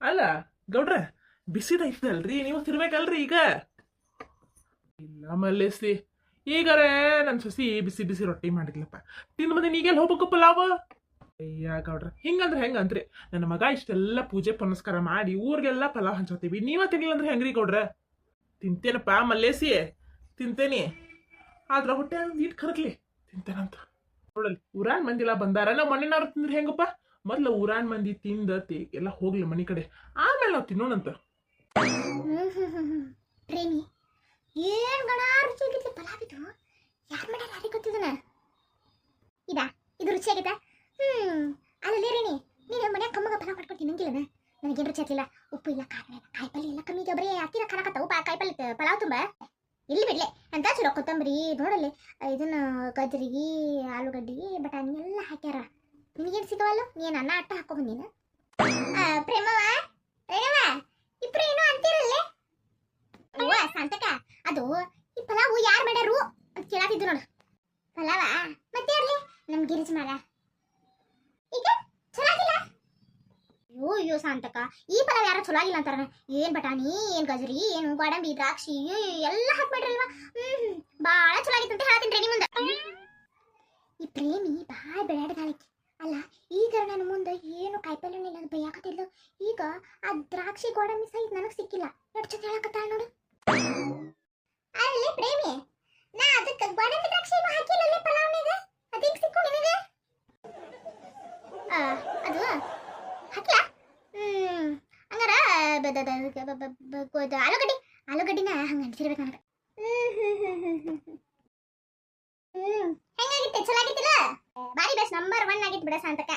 ಅಲ್ಲ ಗೌಡ್ರ, ಬಿಸಿದ ಐತಲ್ರಿ, ನೀವು ತಿರ್ಬೇಕಲ್ರಿ ಈಗ. ಇಲ್ಲ ಮಲ್ಲೇಸಿ, ಈಗರೇ ನನ್ನ ಸೊಸಿ ಬಿಸಿ ಬಿಸಿ ರೊಟ್ಟಿ ಮಾಡಿದ್ಲಪ್ಪ, ತಿಂದು ಮತ್ತೆ ನೀಗೆಲ್ಲ ಹೋಗ್ಬೇಕು ಪಲಾವ್. ಅಯ್ಯ ಗೌಡ್ರ, ಹಿಂಗಂದ್ರೆ ಹೆಂಗಂತ್ರಿ? ನನ್ನ ಮಗ ಇಷ್ಟೆಲ್ಲ ಪೂಜೆ ಪುನಸ್ಕಾರ ಮಾಡಿ ಊರಿಗೆಲ್ಲ ಪಲಾವ್ ಹಂಚೋತೀವಿ, ನೀವ ತಿನ್ನಿಲ್ಲ ಅಂದ್ರೆ ಹೆಂಗ್ರಿ ಗೌಡ್ರ? ತಿಂತೇನಪ್ಪ ಮಲ್ಲೇಸಿ, ತಿಂತೇನಿ. ಆದ್ರ ಹೊಟ್ಟೆ ನೀಟ್ ಕರಗ್ಲಿ ತಿಂತೇನಂತ ನೋಡಲಿ. ಊರಾನ್ ಮಂದಿಲ್ಲ ಬಂದಾರ, ನಾವು ಮಣ್ಣಿನವ್ರು ತಿಂದ್ರೆ ಹೆಂಗಪ್ಪ? ಮೊದ್ಲು ಊರಾನ್ ಮಂದಿ ತಿಂದ ಎಲ್ಲ ಹೋಗ್ಲಿ ಮನಿ ಕಡೆ, ಆಮೇಲೆ ನಾವು ತಿನ್ನೋಣಂತ. ಪ್ರೇಮಿ ಏನ್ ಗಣ ರುಚಿಯಾಗಿತ್ತು ಪಲಾವ್ ಇದು. ಯಾರು ಮಾಡ್ಯಾರ ಯಾರಿಗೆ ಗೊತ್ತಿದನ? ಇದಾ ಇದು ರುಚಿಯಾಗೈತ? ಅಲ್ಲೇ ರೇಣಿ, ನೀನು ಮನ್ಯಾಗ ಕಮ್ಮಗ ಪಲಾವ್ ಮಾಡ್ಕೊಂಡು ತಿನ್ನಂಗಿಲ್ಲನ? ನನಗೇನು ರುಚಿ ಆಗ್ಲಿಲ್ಲ. ಉಪ್ಪು ಇಲ್ಲ, ಖಾರ ಇಲ್ಲ, ಕಾಯಿಪಲ್ಲೆ ಇಲ್ಲ, ಕಮ್ಮಿಗೆ ಬರೀ ಅಕ್ಕಿನ ಖಾರಕತ್ತ ಉಪ್ಪ ಕಾಯಿಪಲ್ಲೆ ಪಲಾವ್ ತುಂಬ ಇಲ್ಲಿ ಬಿಡ್ಲೆ ಅಂತ ಚೂರ ಕೊತ್ತಂಬರಿ ನೋಡಲ್ಲಿ ಇದನ್ನ ಗಜ್ರಿಗೆ ಆಲೂಗಡ್ಡಿಗೆ ಬಟಾಣಿ ಎಲ್ಲ ಹಾಕ್ಯಾರ. ನಿನಗೇನು ಸಿಗವಲ್ಲ? ನೀನು ಅನ್ನ ಅಟ್ಟ ಹಾಕೋ ಬಂದೀನ. ಪ್ರೇಮವ ಪ್ರೇಮವ ಇಬ್ರು ಏನೋ ಅಂತೀರಲ್ಲೇ. ಅವ್ವ ಸಂತಕ, ಅದು ಈ ಪಲಾವು ಯಾರು ಮಾಡ್ಯಾರು ಅಂತ ಕೇಳಾತಿದ್ದು ನೋಡು. ಪಲಾವ ಮತ್ತೆ ಇರ್ಲಿ ನಮ್ ಗಿರಿಜ್ ಮಾಡ ಈಗ ಚಲೋ ಆಗಿಲ್ಲ. ಅಯ್ಯೋ ಶಾಂತಕ, ಈ ಪಲಾವ್ ಯಾರು ಚಲೋ ಆಗಿಲ್ಲ ಅಂತಾರ. ಏನ್ ಬಟಾಣಿ, ಏನ್ ಗಜರಿ, ಏನು ಗೋಡಂಬಿ, ದ್ರಾಕ್ಷಿ ಎಲ್ಲ ಹಾಕ್ಬಿಡ್ರಲ್ವಾ. ಬಾಳ ಚಲೋ ಆಗಿತ್ತು ಅಂತ ಹೇಳ್ತೀನಿ ರೆಡಿ ಮುಂದೆ. ಈ ಪ್ರೇಮಿ ಬಾಳ ಬೆಳಾಡಗಾಳಕಿ ಅಲ್ಲ. ಈಗ ನನ್ನ ಮುಂದೆ ಏನು ಕಾಯಿಪಲ್ಲೆ ಇಲ್ಲ ಅದು ಬೈಯಾಕತ್ತಿದ್ಲು. ಈಗ ಆ ದ್ರಾಕ್ಷಿ ಗೋಡಂಬಿ ಸಹಿತ ನನಗೆ ಸಿಕ್ಕಿಲ್ಲ. ಎಷ್ಟು ಚಂದ ಹೇಳಕತ್ತಾಳ ನೋಡು. ಅಲ್ಲೇ ಪ್ರೇಮಿ, ನಾ ಅದಕ್ಕೆ ಗೋಡಂಬಿ ದ್ರಾಕ್ಷಿ ಹಾಕಿಲ್ಲ ಪಲಾವ್ನಾಗ, ಅದೇಗ್ ಸಿಕ್ಕು ನಿನಗೆ? ಅದು ಹಾಕ್ಲಾ? ಹಂಗಾರ ಆಲೂಗಡ್ಡಿನ ಹಂಗ ಅನ್ಸಿರ್ಬೇಕು ನನಗೆ. ಹೆಂಗಾಗಿತ್ತೆ? ಚಲೋ ಆಗಿತ್ತಿಲ್ಲ? ಬಾರಿ ಬೆಸ್ಟ್ ನಂಬರ್ 1 ಆಗಿತ್ತು ಬಿಡ ಶಾಂತಕ.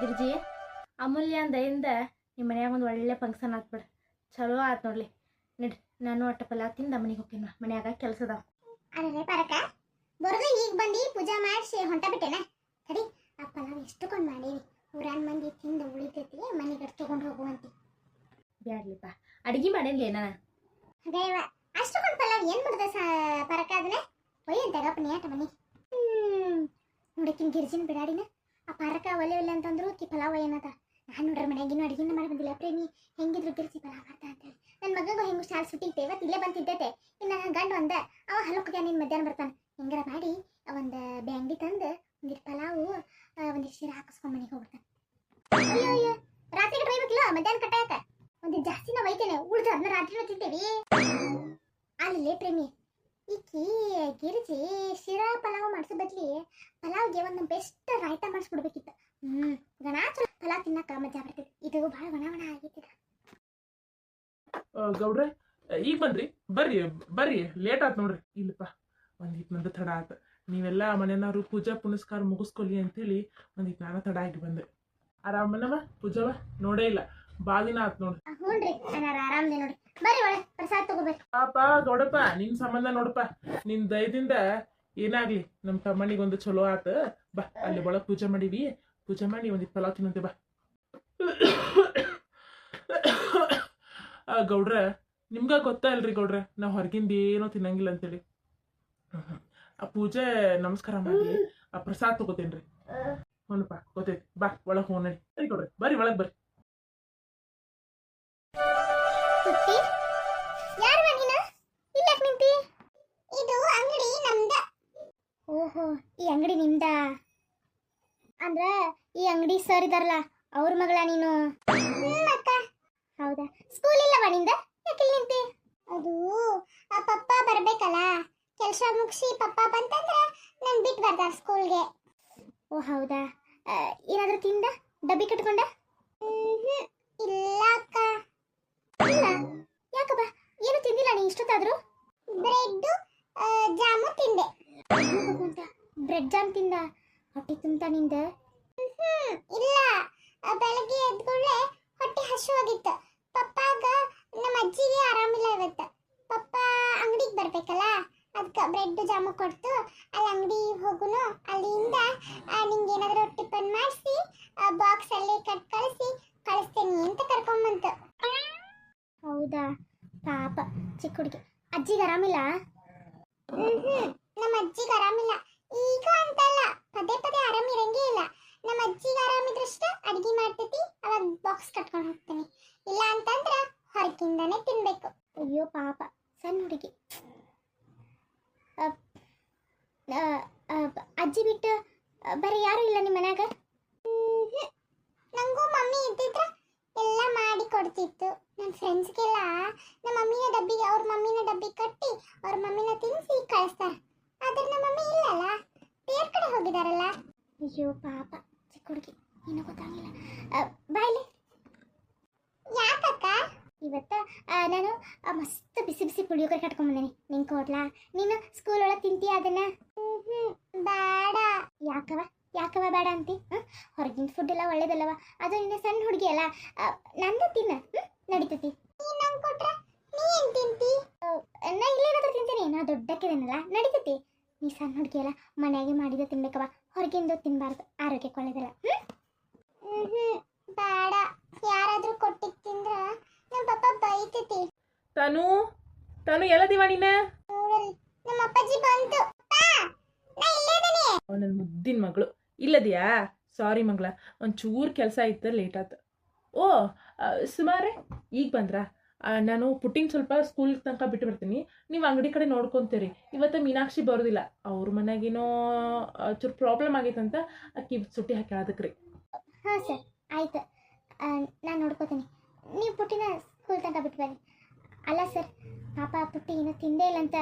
ಗಿರ್ಜಿ, ಅಮೂಲ್ಯ ದಯಿಂದ ನಿಮ್ಮ ಮನ್ಯಾಗ ಒಂದು ಒಳ್ಳೆ ಫಂಕ್ಷನ್ ಆತ್ ಬಿಡ. ಚಲೋ ಆತ್ ನೋಡ್ಲಿ. ನಡಿ, ನಾನು ಒಟ್ಟ ಪಲಾವ್ ತಿಂದ ಮನೆಗೆ ಹೋಗ್ತೀನಿ. ಮನ್ಯಾಗ ಕೆಲಸದ ಅದೇ ಪರಕ ಬರೋದು ಈಗ ಬಂದು ಪೂಜಾ ಮಾಡಿಸಿ ಹೊಂಟ ಬಿಟ್ಟೆನ. ಸರಿ, ಆ ಪಲಾವ್ ಎಷ್ಟುಕೊಂಡು ಮಾಡೀವಿ, ಊರಾನ್ ಮಂದಿ ತಿಂದು ಉಳಿತೈತಿ, ಮನೆಗೆ ತಗೊಂಡು ಹೋಗುವಂತಿ. ಬ್ಯಾಡ್ಲಿಪ್ಪ, ಅಡಿಗೆ ಮಾಡೇನ್ಲಿ ನಾನು. ದೇವ ಅಷ್ಟುಕೊಂಡು ಪಲಾವ್ ಏನ್ ಮಾಡ್ದ ಪರಕ ಅದನ್ನ ಒಯ್ಯ ತಗಪ್ಪ ನೇಟ ಮನೆ. ನೋಡಕ್ಕಿನ ಗಿರ್ಜಿನ ಬಿಡಾಡಿನ ಆ ಪರಕ ಒಲೆ ಒಲೆ ಅಂತಂದ್ರು ಕಿ ಪಲಾವ್ ಏನದ. ನಾನು ನೋಡ್ರ ಮನೆಯಾಗಿನೂ ಅಡಿಗೆನ ಮಾಡಿ ಬಂದಿಲ್ಲ. ಪ್ರೇಮಿ ಹೆಂಗಿದ್ರು ಗಿರ್ಜಿ ಪಲಾವ್ ಮಾಡ್ತಾ ಅಂತೇಳಿ ನನ್ನ ಮಗಗೂ ಹೆಂಗು ಶಾಲೆ ಸುಟ್ಟಿತ್ತೆ. ಇವತ್ತು ಇಲ್ಲೇ ಬಂತಿದ್ದೈತೆ. ಇನ್ನು ನನ್ನ ಗಂಡು ಒಂದ ಅವ ಹಲೋಕ್ಗೆ ನೀನು ಮಧ್ಯಾಹ್ನ ಬರ್ತಾನೆ. ಹೆಂಗಾರ ಮಾಡಿ ಒಂದು ಬ್ಯಾಂಗ್ಡಿ ತಂದು ಒಂದಿಟ್ಟು ಪಲಾವು ಒಂದಿಟ್ಟು ಶೀರ ಹಾಕಿಸ್ಕೊಂಡು ಮನೆಗೆ ಹೋಗ್ಬಿಡ್ತಾನೆ. ಅಯ್ಯೋ ಅಯ್ಯೋ, ರಾತ್ರಿಗೆ ಟ್ರೈಬೇಕಿಲ್ಲ, ಮಧ್ಯಾಹ್ನ ಕಟ್ಟಾಕ ಒಂದಿಟ್ಟು ಜಾಸ್ತಿ ನಾವು ಒಯ್ತೇನೆ, ಉಳ್ದು ಅದನ್ನ ರಾತ್ರಿ ತಿಂತೇವಿ. ಅಲ್ಲೇ ಪ್ರೇಮಿ, ಈಕಿ ಗಿರಿಜಿ ಶಿರಾ ಪಲಾವ್ ಮಾಡಿಸೋ ಬದ್ಲಿ ಪಲಾವ್ಗೆ ಒಂದು ಬೆಸ್ಟ್ ರಾಯ್ತ ಮಾಡಿಸ್ಬಿಡ್ಬೇಕಿತ್ತು. ಗಣ ಚಲೋ ಪಲಾವ್ ತಿನ್ನಕ ಮಜಾ ಬರ್ತೈತಿ. ಇದು ಭಾಳ ಒಣ ಒಣ ಆಗೈತಿ. ಗೌಡ್ರೆ, ಈಗ ಬಂದ್ರಿ? ಬರ್ರಿ ಬರ್ರಿ, ಲೇಟ್ ಆತ್ ನೋಡ್ರಿ. ಇಲ್ಲಪ್ಪ, ಒಂದಿಟ್ಟು ನಂದು ತಡ ಆತ. ನೀವೆಲ್ಲ ಮನೆಯವರು ಪೂಜಾ ಪುನಸ್ಕಾರ ಮುಗಿಸ್ಕೊಲಿ ಅಂತೇಳಿ ಒಂದಿಟ್ಟು ನಾನು ತಡ ಆಗಿ ಬಂದೆ. ಆರಾಮನವ ಪೂಜಾವ? ನೋಡೇ ಇಲ್ಲ, ಬಾದಿನ ಆತ್ ನೋಡ್ರಿ. ಹ್ಞೂನ್ರಿ, ನಾನು ಆರಾಮದೆ ನೋಡ್ರಿ. ಬರ್ರಿ ಒಳ್ಳೆ ಪ್ರಸಾದ ತಗೋಬೇಕು. ಪಾಪ ಗೌಡಪ್ಪ, ನಿನ್ ಸಂಬಂಧ ನೋಡಪ್ಪ, ನಿನ್ ದಯದಿಂದ ಏನಾಗ್ಲಿ ನಮ್ಮ ತಮ್ಮನಿಗೊಂದು ಚಲೋ ಆತ. ಬಾ, ಅಲ್ಲಿ ಒಳಗೆ ಪೂಜೆ ಮಾಡೀವಿ, ಪೂಜೆ ಮಾಡಿ ಒಂದಿಟ್ಟು ಪಲಾವ್ ತಿನ್ನಂತೆ ಬಾ. ಗೌಡ್ರ, ನಿಮ್ಗ ಗೊತ್ತಾ ಇಲ್ರಿ ಗೌಡ್ರ, ನಾವು ಹೊರಗಿಂದ ಏನೋ ತಿನ್ನಂಗಿಲ್ಲ ಅಂತೇಳಿ. ಆ ಪೂಜೆ ನಮಸ್ಕಾರ ಮಾಡಿ ಆ ಪ್ರಸಾದ ತಗೋತೇನ್ರಿ. ಹ್ಞೂನಪ್ಪ, ಗೊತ್ತೈತಿ. ಬಾ ಒಳಗೆ ಹೋಗಿ ನಡಿ. ಸರಿ ಗೌಡ್ರಿ, ಬರ್ರಿ ಒಳಗೆ ಬರ್ರಿ. ಯಾರವ ನೀನು? ಇಲ್ಲಕ್ ನಿಂತಿ? ಇದು ಅಂಗಡಿ ನಮ್ದ. ಓಹೋ, ಈ ಅಂಗಡಿ ನಿಮ್ದ ಅಂದ್ರ ಈ ಅಂಗಡಿ ಸರ್ ಇದಾರಲ್ಲ ಅವ್ರ ಮಗಳ ನೀನು? ಅಕ್ಕ. ಹೌದಾ, ಸ್ಕೂಲ್ ಇಲ್ಲವ ನಿಂದ? ಯಾಕೆ ನಿಂತಿ? ಅದು ಆ ಪಪ್ಪ ಬರ್ಬೇಕಲ್ಲ, ಕೆಲಸ ಮುಗಿಸಿ ಪಪ್ಪ ಬಂತಂದ್ರ ನನ್ ಬಿಟ್ಟು ಬರ್ತಾರ ಸ್ಕೂಲ್ಗೆ. ಓ ಹೌದಾ, ಏನಾದ್ರೂ ತಿಂದ? ಡಬ್ಬಿ ಕಟ್ಕೊಂಡ? ಇಲ್ಲ ಅಕ್ಕ. ಇಲ್ಲ? ಯಾಕಪ್ಪ, ಏನು ತಿಂದಿಲ್ಲ ನೀ ಇಷ್ಟೊತ್ತಾದ್ರು? ಬ್ರೆಡ್ ಜಾಮು ತಿಂದೆ. ಬ್ರೆಡ್ ಜಾಮ್ ತಿಂದ? ಹೊಟ್ಟೆ ತುಂಬ್ತಾ ನಿಂದ? ಇಲ್ಲ, ಬೆಳಗ್ಗೆ ಎದ್ಕೊಳ್ಳೆ ಹೊಟ್ಟೆ ಹಸುವಾಗಿತ್ತು. ಪಪ್ಪಾಗ ನಮ್ಮ ಅಜ್ಜಿಗೆ ಆರಾಮಿಲ್ಲ ಇವತ್ತು. ಪಪ್ಪ ಅಂಗಡಿಗೆ ಬರ್ಬೇಕಲ್ಲ, ಅದಕ್ಕೆ ಬ್ರೆಡ್ ಜಾಮು ಕೊಡ್ತು. ಅಲ್ಲಿ ಅಂಗಡಿ ಹೋಗುನು, ಅಲ್ಲಿಂದ ನಿಂಗೆ ಏನಾದರೂ ಟಿಫನ್ ಮಾಡಿಸಿ ಬಾಕ್ಸ್ ಅಲ್ಲಿ ಕಳಿಸ್ತೇನೆ ಅಂತ ಕರ್ಕೊಂಬಂತು. ಹೌದಾ, ಪಾಪ ಚಿಕ್ಕ ಹುಡುಗಿ. ಅಜ್ಜಿಗೆ ಆರಾಮಿಲ್ಲ? ನಮ್ಮ ಅಜ್ಜಿಗೆ ಆರಾಮಿಲ್ಲ ಈಗ ಅಂತಲ್ಲ, ಪದೇ ಪದೇ ಆರಾಮಿರಂಗೇ ಇಲ್ಲ. ಕಟ್ಕೊಂಡು ಹೋಗ್ತೀನಿ, ಇಲ್ಲ ಅಂತಂದ್ರೆ ಹೊರಗಿಂದಾನೆ ತಿನ್ಬೇಕು. ಅಯ್ಯೋ ಪಾಪ ಸಣ್ಣ ಹುಡುಗಿ. ಅಜ್ಜಿ ಬಿಟ್ಟು ಬರೀ ಯಾರು ಇಲ್ಲ ನಿಮ್ಮ ಮನ್ಯಾಗ? ನಂಗೂ ಮಮ್ಮಿ ಇದ್ದಿದ್ರೆ ಎಲ್ಲ ಮಾಡಿ ಕೊಡ್ತಿತ್ತು. ನನ್ನ ಫ್ರೆಂಡ್ಸ್ಗೆಲ್ಲ ನಮ್ಮ ಮಮ್ಮಿನ ಡಬ್ಬಿಗೆ ಅವ್ರ ಮಮ್ಮಿನ ಡಬ್ಬಿ ಕಟ್ಟಿ ಅವ್ರ ಮಮ್ಮಿನ ತಿನ್ನಿಸಿ ಕಳಿಸ್ತಾರೆ. ಆದ್ರೆ ನಮ್ಮ ಮಮ್ಮಿ ಇಲ್ಲಲ್ಲ, ಬೇರೆ ಕಡೆ ಹೋಗಿದಾರಲ್ಲ. ಅಯ್ಯೋ ಪಾಪ ಚಿಕ್ಕ ಹುಡುಗಿ, ಏನೂ ಗೊತ್ತಾಗಿಲ್ಲ. ಬಾಯ್ಲಿ. ಯಾಕಕ್ಕ? ಇವತ್ತು ನಾನು ಮಸ್ತ್ ಬಿಸಿ ಬಿಸಿ ಪುಳಿಯೋಗರೆ ಕಟ್ಕೊಂಡ್ಬಂದೇನಿ. ನಿಂಗೆ ಕೊಡ್ಲಾ? ನೀನು ಸ್ಕೂಲ್ ಒಳಗೆ ತಿಂತೀಯ ಅದನ್ನ? ಬೇಡ. ಯಾಕವ ಬೇಡ ಅಂತಿ? ಹೊರಗಿನ ಫುಡ್ ಎಲ್ಲ ಒಳ್ಳೇದಲ್ಲವ. ಅದು ನಿನ್ನ ಸಣ್ಣ ಹುಡುಗಿ ಅಲ್ಲ, ನಂದು ತಿನ್ನ ನಡೀತತಿ. ನಂಗೆ ಕೊಟ್ರೆ ನೀ ಏನು ತಿಂತಿ? ನಾ ಇಲ್ಲೇನಾದ್ರೂ ತಿಂತೀನಿ, ನಾ ದೊಡ್ಡಕ್ಕಿದೇನಲ್ಲ, ನಡೀತತಿ. ನೀ ಸಣ್ಣ ಹುಡುಗಿ ಅಲ್ಲ, ಮನೆಯಾಗೆ ಮಾಡಿದ ತಿನ್ಬೇಕವ, ಹೊರಗಿಂದ ತಿನ್ನಬಾರ್ದು, ಆರೋಗ್ಯಕ್ಕೆ ಒಳ್ಳೇದಲ್ಲ. ಬೇಡ, ಯಾರಾದ್ರೂ ಕೊಟ್ಟಿದ್ದು ತಿಂದ್ರ ನಮ್ಮ ಪಪ್ಪ ಬೈತೈತಿ. ತಾನು ಎಲ್ಲ ದಿವಾಣಿನ ನಮ್ಮ ಅಪ್ಪಾಜಿ ಬಂತು. ನನ್ನ ಮುದ್ದಿನ ಮಗಳು ಇಲ್ಲದಿಯಾ? ಸಾರಿ ಮಗಳ, ಒಂಚೂರು ಕೆಲಸ ಇತ್ತು, ಲೇಟ್ ಆಯ್ತು. ಓ ಸುಮಾರೇ ಈಗ ಬಂದ್ರಾ? ನಾನು ಪುಟ್ಟಿನ ಸ್ವಲ್ಪ ಸ್ಕೂಲ್ ತನಕ ಬಿಟ್ಟು ಬರ್ತೀನಿ, ನೀವು ಅಂಗಡಿ ಕಡೆ ನೋಡ್ಕೊತೀರಿ. ಇವತ್ತು ಮೀನಾಕ್ಷಿ ಬರೋದಿಲ್ಲ, ಅವ್ರ ಮನೆಗೇನೋ ಚೂರು ಪ್ರಾಬ್ಲಮ್ ಆಗೈತಂತ ಅಕ್ಕಿ ಸುಟ್ಟಿ ಹಾಕಿ ಅದಕ್ಕೆ ರೀ. ಹಾಂ ಸರ್, ಆಯ್ತು, ನಾನು ನೋಡ್ಕೋತೀನಿ. ನೀವು ಪುಟ್ಟಿನ ಸ್ಕೂಲ್ ತನಕ ಬಿಟ್ಟು ಬರ್ರಿ. ಅಲ್ಲ ಸರ್, ಪಾಪ ಪುಟ್ಟಿ ಏನೋ ತಿಂದೇ ಇಲ್ಲ ಅಂತ.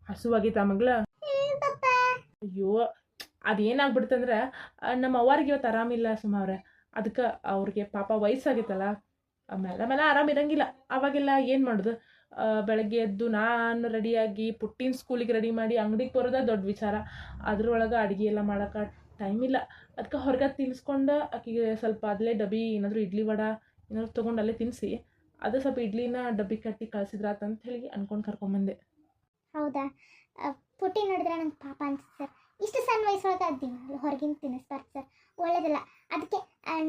ಹಸುವಾಗೈತಾ ಮಗಳ? ಅಯ್ಯೋ ಅದೇನಾಗ್ಬಿಡ್ತಂದ್ರೆ ನಮ್ಮ ಅವ್ವಾರಿಗೆ ಇವತ್ತು ಆರಾಮಿಲ್ಲ ಸುಮಾರು, ಅದಕ್ಕೆ ಅವ್ರಿಗೆ ಪಾಪ ವಯಸ್ಸಾಗೈತಲ್ಲ, ಆಮೇಲೆ ಆರಾಮಿರಂಗಿಲ್ಲ. ಅವಾಗೆಲ್ಲ ಏನು ಮಾಡೋದು? ಬೆಳಗ್ಗೆ ಎದ್ದು ನಾನು ರೆಡಿಯಾಗಿ ಪುಟ್ಟಿನ ಸ್ಕೂಲಿಗೆ ರೆಡಿ ಮಾಡಿ ಅಂಗಡಿಗೆ ಬರೋದ ದೊಡ್ಡ ವಿಚಾರ. ಅದ್ರೊಳಗೆ ಅಡುಗೆ ಎಲ್ಲ ಮಾಡೋಕೆ ಟೈಮ್ ಇಲ್ಲ. ಅದಕ್ಕೆ ಹೊರಗೆ ತಿನ್ನಿಸ್ಕೊಂಡು ಆಕೆಗೆ ಸ್ವಲ್ಪ ಅಲ್ಲೇ ಡಬ್ಬಿ ಏನಾದರೂ ಇಡ್ಲಿ ವಡ ಏನಾದ್ರು ತೊಗೊಂಡು ಅಲ್ಲೇ ತಿನ್ನಿಸಿ, ಅದು ಸ್ವಲ್ಪ ಇಡ್ಲಿನ ಡಬ್ಬಿ ಕಟ್ಟಿ ಕಳಿಸಿದ್ರಾತಂತ ಹೇಳಿ ಅನ್ಕೊಂಡು ಕರ್ಕೊಂಬಂದೆ. ಹೌದಾ? ಪುಟ್ಟಿ ನೋಡಿದ್ರೆ ನಂಗೆ ಪಾಪ ಅನ್ಸುತ್ತೆ ಸರ್. ಇಷ್ಟು ಸಣ್ಣ ವಯಸ್ಸೊಳಗೆ ದಿನ ಹೊರಗಿನ ತಿನ್ನಿಸ್ಬಾರ್ದು ಸರ್, ಒಳ್ಳೇದಲ್ಲ. ಅದಕ್ಕೆ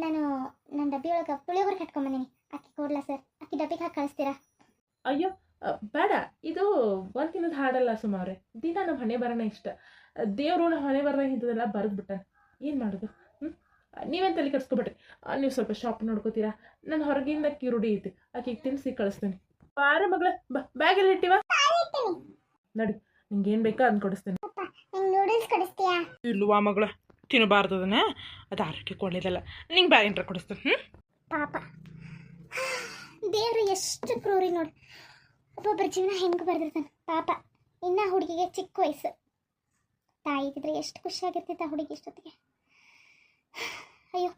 ನಾನು ನನ್ನ ಡಬ್ಬಿ ಒಳಗೆ ಪುಳಿಯೋಗರೆ ಕಟ್ಕೊಂಬಂದೀನಿ, ಅಕ್ಕಿ ಕೊಡ್ಲಾ ಸರ್? ಅಕ್ಕಿ ಡಬ್ಬಿಗೆ ಹಾಕಿ ಕಳಿಸ್ತೀರಾ? ಅಯ್ಯೋ ಬೇಡ, ಇದು ಒಂದು ದಿನದ ಹಾಡಲ್ಲ ಸುಮಾರು. ದಿನ ನಮ್ಮ ಹಣೆ ಬರೋಣ ಇಷ್ಟ. ದೇವರು ನಮ್ಮ ಹಣೆ ಬರೋದಾಗ ಇಂಥದ್ದೆಲ್ಲ ಬರೆದ್ಬಿಟ್ಟಾನೆ, ಏನು ಮಾಡೋದು? ನೀವೇನು ತಲೆ ಕೆಡ್ಸ್ಕೊಬೇಡ್ರಿ. ನೀವು ಸ್ವಲ್ಪ ಶಾಪ್ ನೋಡ್ಕೋತೀರಾ, ನಾನು ಹೊರಗಿಂದ ಅಕ್ಕಿ ರೂಢಿ ಐತಿ, ಆಕೆಗೆ ತಿನ್ನಿಸಿ ಕಳಿಸ್ತೀನಿ. ಬಾರ ಮಗಳ, ಬ್ಯಾಗ್ ಎಲ್ಲ ಇಟ್ಟಿವ? ನಡಿ, ನಿಂಗೆ ಏನು ಬೇಕೋ ಅದನ್ನ ಕೊಡಿಸ್ತೀನಿ. ನೂಡಲ್ಸ್ ಕೊಡಿಸ್ತೀಯಾ? ಇಲ್ವಾ ಮಗಳ, ತಿನ್ನಬಾರ್ದು ಅದನ್ನ, ಅದು ಆರೋಗ್ಯಕ್ಕೆ ಒಳ್ಳೇದಲ್ಲ. ನಿಂಗೆ ಬ್ಯಾಗ್ ಏನಾರ ಕೊಡಿಸ್ತೀನಿ. ಪಾಪ ದೇವರು ಎಷ್ಟು ಕ್ರೂರಿ ನೋಡಿ, ಒಬ್ಬೊಬ್ಬರ ಜೀವನ ಹೆಂಗೆ ಬರ್ದಿರ್ತಾನೆ ಪಾಪ. ಇನ್ನ ಹುಡುಗಿಗೆ ಚಿಕ್ಕ ವಯಸ್ಸು, ತಾಯಿ ಇದ್ದರೆ ಎಷ್ಟು ಖುಷಿಯಾಗಿರ್ತಿತ್ತು ಆ ಹುಡುಗಿ ಇಷ್ಟೊತ್ತಿಗೆ. ಅಯ್ಯೋ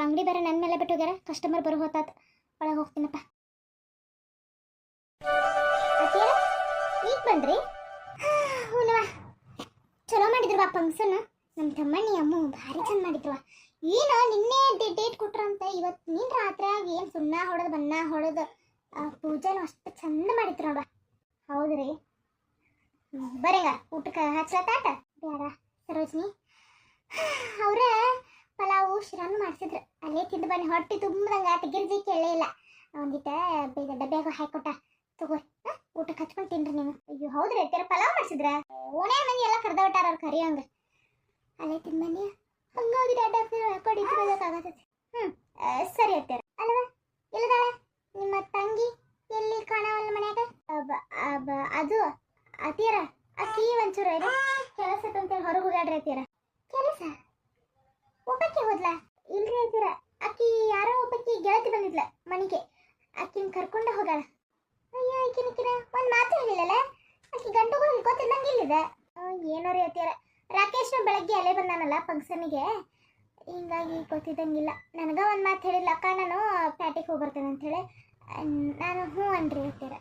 ಅಂಗಡಿ ಬೇರೆ ನನ್ನ ಮೇಲೆ ಬಿಟ್ಟು ಹೋಗ್ಯಾರ, ಕಸ್ಟಮರ್ ಬರೋ ಹೊತ್ತಾತ, ಒಳಗೆ ಹೋಗ್ತೀನಪ್ಪ. ಈಗ ಬಂದ್ರಿ? ಹೂನವ, ಚಲೋ ಮಾಡಿದ್ರವಾ ಫಂಕ್ಷನ್. ನಮ್ಮ ತಮ್ಮಣ್ಣಿ ಅಮ್ಮ ಭಾರಿ ಚಂದ ಮಾಡಿದ್ರವ. ಏನೋ ನಿನ್ನೆ ಡೇಟ್ ಕೊಟ್ರಂತ, ಇವತ್ತು ನೀನು ರಾತ್ರಿಯಾಗಿ ಏನು ಸುಣ್ಣ ಹೊಡೆದು ಬಣ್ಣ ಹೊಡೆದು ಪೂಜೆನೂ ಅಷ್ಟು ಚಂದ ಮಾಡಿದ್ರು ನೋಡ. ಹೌದ್ರಿ? ಬರೇಗ ಊಟಕ್ಕೆ ಹಚ್ಚಲತ್ತಾಟ ಯಾರ ಸರೋಜಿನಿ ಅವ್ರ ಪಲಾವು ಶಿರಾನು ಮಾಡಿಸಿದ್ರು. ಅಲ್ಲೇ ತಿಂದು ಬನ್ನಿ, ಹೊಟ್ಟೆ ತುಂಬದಂಗೆ ಆತ, ಗಿರ್ಜಿ ಕೇಳೇ ಇಲ್ಲ. ಒಂದಿಟ್ಟ ಬೇಗ ಡಬ್ಬ್ಯಾಗ ಹಾಕೊಟ್ಟ, ತಗೋರಿ ಊಟಕ್ಕೆ ಹಚ್ಕೊಂಡು ತಿನ್ರಿ ನೀವು. ಅಯ್ಯೋ ಹೌದ್ರಿ, ತೀರ ಪಲಾವ್ ಮಾಡಿಸಿದ್ರ? ಓಣೆ ಮಂದಿ ಎಲ್ಲ ಕರ್ದ ಬಿಟ್ಟಾರ ಅವ್ರು ಕರಿಯೋಂಗ. ಅಲ್ಲೇ ತಿಂದು ಬನ್ನಿ, ಹಂಗೋಗಿ ಹಾಕೊಂಡು ಇಟ್ಕೋಬೇಕಾಗತ್ತೈತಿ. ಸರಿ ಅತ್ತಾರ ಅಲ್ವಾ? ಇಲ್ಲದಾಳ ನಿಮ್ಮ ತಂಗಿ ಎಲ್ಲಿ ಕಾಣವಲ್ಲ ಮನ್ಯಾಗ? ಅದು ಅತ್ತೀರ ಅಕ್ಕಿ ಒಂಚೂರು ಕೆಲಸ ಅಂತೇಳಿ ಹೊರಗೆ ಹೋಗ್ಯಾಡ್ರಿ ಅತ್ತೀರ. ಕೆಲಸ ಒಬ್ಬಕ್ಕೆ ಹೋದ್ಲಾ? ಇಲ್ರಿ ಅತ್ತೀರ, ಅಕ್ಕಿ ಯಾರೋ ಒಬ್ಬಕ್ಕಿ ಗೆಳತಿ ಬಂದಿದ್ಲ ಮನೆಗೆ, ಅಕ್ಕಿನ ಕರ್ಕೊಂಡು ಹೋಗಾಳ. ಅಯ್ಯೋ ಈಕಿನ ಒಂದು ಮಾತು ಹೇಳಿಲ್ಲಲ್ಲ, ಅಕ್ಕಿ ಗಂಟುಗಳು ಹಿಡ್ಕೊತಿದ್ದಂಗೆ ಇಲ್ಲಿದೆ. ಏನೋ ರೀ ಅತ್ತೀರ, ರಾಕೇಶ್ನ ಬೆಳಗ್ಗೆ ಅಲ್ಲೇ ಬಂದಾನಲ್ಲ ಫಂಕ್ಷನಿಗೆ, ಹಿಂಗಾಗಿ ಗೊತ್ತಿದ್ದಂಗಿಲ್ಲ. ನನಗೆ ಒಂದು ಮಾತು ಹೇಳಿಲ್ಲ, ಅಕ್ಕ ನಾನು ಪ್ಯಾಟಿಗೆ ಹೋಗಿ ಬರ್ತೇನೆ ಅಂಥೇಳಿ. ನಾನು ಹ್ಞೂ ಅನ್ರಿ ಅತ್ತೀರ.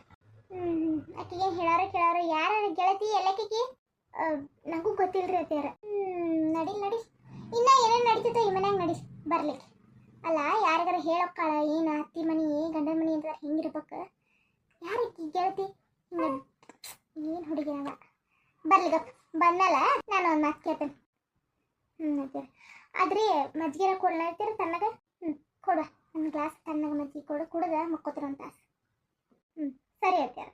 ಆಕಿಗೆ ಹೇಳಾರ ಕೇಳಾರ ಯಾರ ಗೆಳತಿ ಎಲ್ಲಕ್ಕಿಗೆ ನನಗೂ ಗೊತ್ತಿಲ್ರಿ ಅತ್ತೀರ. ನಡಿ ಇನ್ನ ಏನೇನು ನಡೀತೈತೋ ಈ ಮನ್ಯಾಗ ನಡಿ ಬರ್ಲಿಕ್ಕೆ. ಅಲ್ಲ ಯಾರಿಗಾರ ಹೇಳೋಕ್ಕಾಳ ಏನು ಅತ್ತಿ ಮನಿ ಗಂಡನ ಮನಿ ಅಂತ ಹಿಂಗಿರ್ಬೇಕು? ಯಾರಕ್ಕಿ ಗೆಳತಿ? ಏನು ಹುಡುಗಿ ಅಲ್ಲ. ಬರ್ಲಿ ಗಪ್ಪ, ಬಂದಲ್ಲ ನಾನು ಒಂದು ಮಾತು ಕೇಳ್ತೇನೆ. ಅತ್ತೀರ ಆದ್ರೆ ಮಜ್ಜಿಗೆರ ಕೊಡ್ಲ ಇರ್ತೀರ ತಣ್ಣಗ? ಕೊಡುವ ಒಂದು ಗ್ಲಾಸ್ ತಣ್ಣಗೆ ಮಜ್ಜಿಗೆ ಕೊಡು, ಕುಡ್ದ ಮಕ್ಕೋತಾರ ಒಂದು ತಾಸು. ಸರಿ ಅತ್ತೀರ.